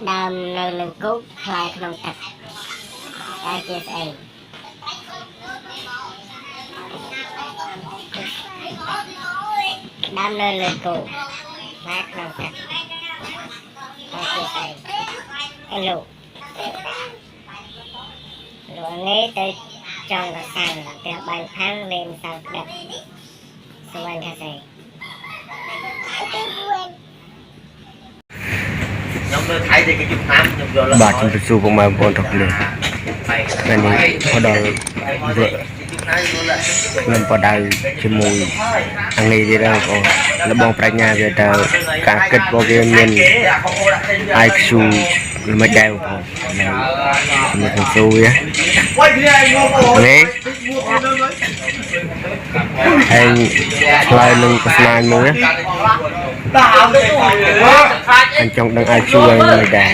ដើមនៅលើគោកខ្លាយក្នុងទឹកតែជាស្អីដើមនៅលើគោកខ្លាយក្នុងទឹកតែជាស្អីលោកនេះទៅចង់កសាំងផ្ទះបាយផាំងលេងសើក្តិតសួនថាស្អីខ្ញុំនៅថៃតែគេជិះតាមខ្ញុំយកលើបាទជំរាបសួរពុកម៉ែបងប្អូនទាំងគ្នាថ្ងៃនេះមកដល់ខ្ញុំបដៅជាមួយអានេះទៀតបងប្អូនលបងប្រាជ្ញាវាទៅការគិតរបស់វាមាន IQ មិនដែរបងប្អូនខ្ញុំសួរវានេះហើយឆ្លើយនឹងប្រស្នាញមួយអញ្ចឹងដឹង IQ ឲ្យមិនដែរ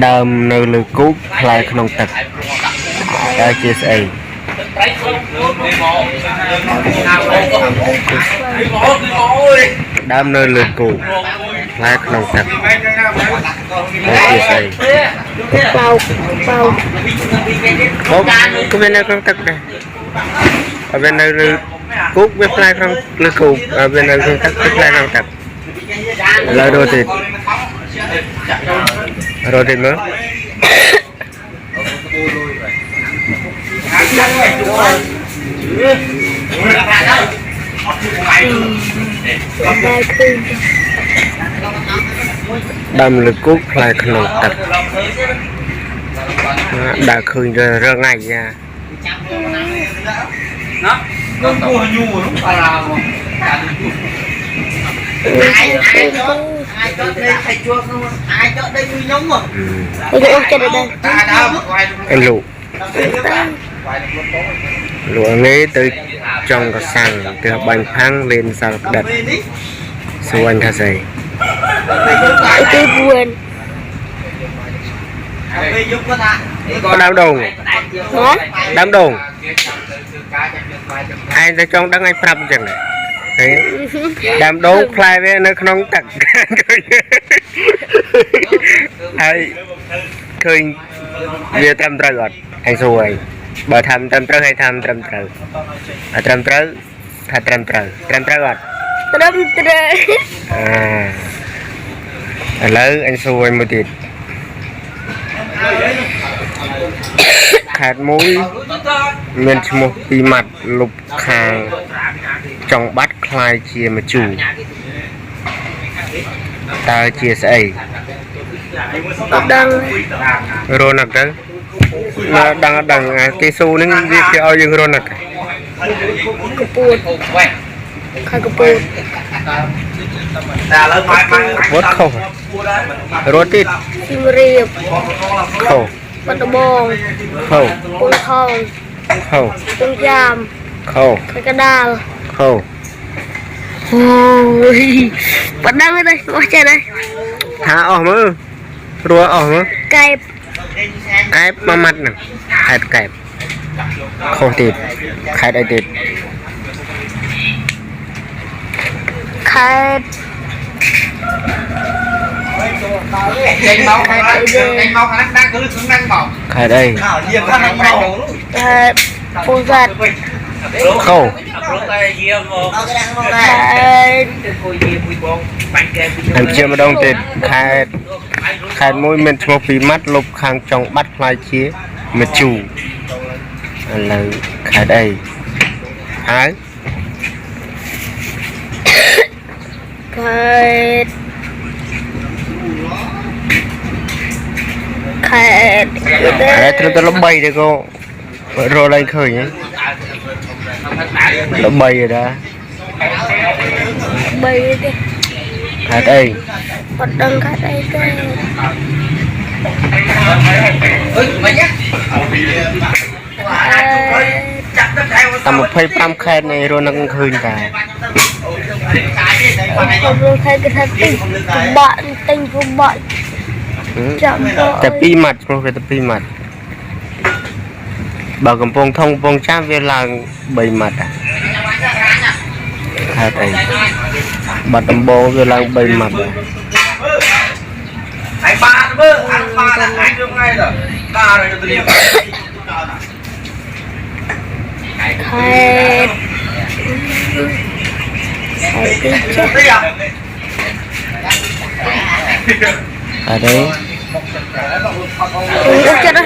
ដើមនៅលើគូកផ្លែក្នុងទឹកតែជាស្អីដើមនៅលើគូកផ្លែក្នុងទឹកតែជាស្អីបោកគឺវានៅក្នុងទឹកដែរហើយវានៅលើគូកវាផ្លែក្នុងលើគូកហើយវានៅក្នុងទឹកវាផ្លែក្នុងទឹកឡើយរត់ទៀតមើលដើមលើគូកផ្លែក្នុងទឹកដើរឃើញរងថ្ងៃណាខ្ញុំគួរញូរនោះបាឡាមកអាចចត់នេះឲ្យជួបនោះអាចចត់ដេកមួយខ្ញុំមកលោកចិត្តដែរអេលោកនេះទៅចង់កសាំងទៅបាញ់ផាំងលេនសាល់ក្តិតសួនថាស្អីទីពួនពេលយកគាត់ថាដើមដូងដើមដូងឯងទៅចង់ដឹងឲ្យប្រាប់អញ្ចឹងដើមដូងផ្លែវានៅក្នុងទឹកហើយឃើញវាត្រឹមត្រូវអត់ឯងសួរឯងបើថាត្រឹមត្រូវហើយថាត្រឹមត្រូវត្រឹមត្រូវថាត្រឹមត្រូវត្រឹមត្រូវអត់ត្រឹមត្រូវឥឡូវអញសួរមួយទៀតខេត្តមួយមានឈ្មោះពីរម៉ាត់លុបខាងចង់បាត់คล้ายជាមជូរតើជាស្អីដឹងរនឹកទៅដឹងគេស៊ូនឹងវាគេឲ្យយើងរនឹកកពួតខាងកពួតតែឥឡូវម៉ែវត្តខុសរត់ទៀតជំរាបខុសបាត់ដំបង ខុសពុនថងខុសពុនយ៉ាមខុសកដាលខុសអូយបាត់ដឹងទេអស់ចេះទេថាអស់មើលរួចអស់មើលកែបមួយម៉ាត់ហ្នឹងខេត្តកែបខុសទៀតខេត្តអីទៀតខេត្តចេញមកខាងហ្នឹងដាក់គឺខាងហ្នឹងមកខេត្តអីយាមខាងហ្នឹងមកខេត្តពោធិ៍សាត់ខុសតែយាមមកខេត្តគួយយាមមួយបងបាញ់កែអញ្ចឹងម្ដងទៀតខេត្តមួយមានឈ្មោះពីរម៉ាត់លុបខាងចុងបាត់ខ្លាយជាមជូរឥឡូវខេត្តអីហើយខេត្តត្រូវទៅល្បីទេក៏រកឡើងឃើញល្បីដែរ3ទេខេត្តអីអត់ដឹងខេត្តអីទេអើយមិនយ៉ាចាក់ទឹកថែតែ25ខេត្តនៃរនឹកឃើញតាខ្ញុំខេត្តគេថាទីបាក់ទិញពុំបាក់ចាំតែ2ម៉ាត់ព្រោះវាតែ2ម៉ាត់បើកំពង់ធំកំពង់ចាមវាឡើង3ម៉ាត់ខេត្តអី bật tầm bô rồi lang bay mặt anh ba nữa anh ba là anh được ngay rồi ba rồi tôi đi khai ở đấy chết đó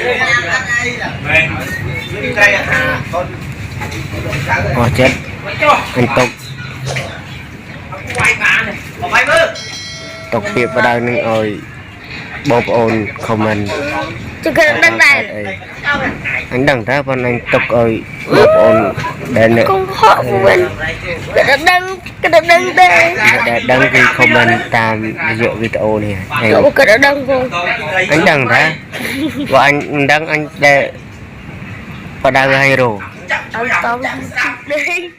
chết anh tục việc vào đây nên ơi bóp ôn comment chứ cái đăng này anh đăng ra phần anh tục ơi bóp ôn để nữa không họ của mình cái đăng đây để đăng cái comment tam dựa video này anh có một cái đăng vô anh đăng ra và anh đăng anh để vào đây hay rồi anh tóm đi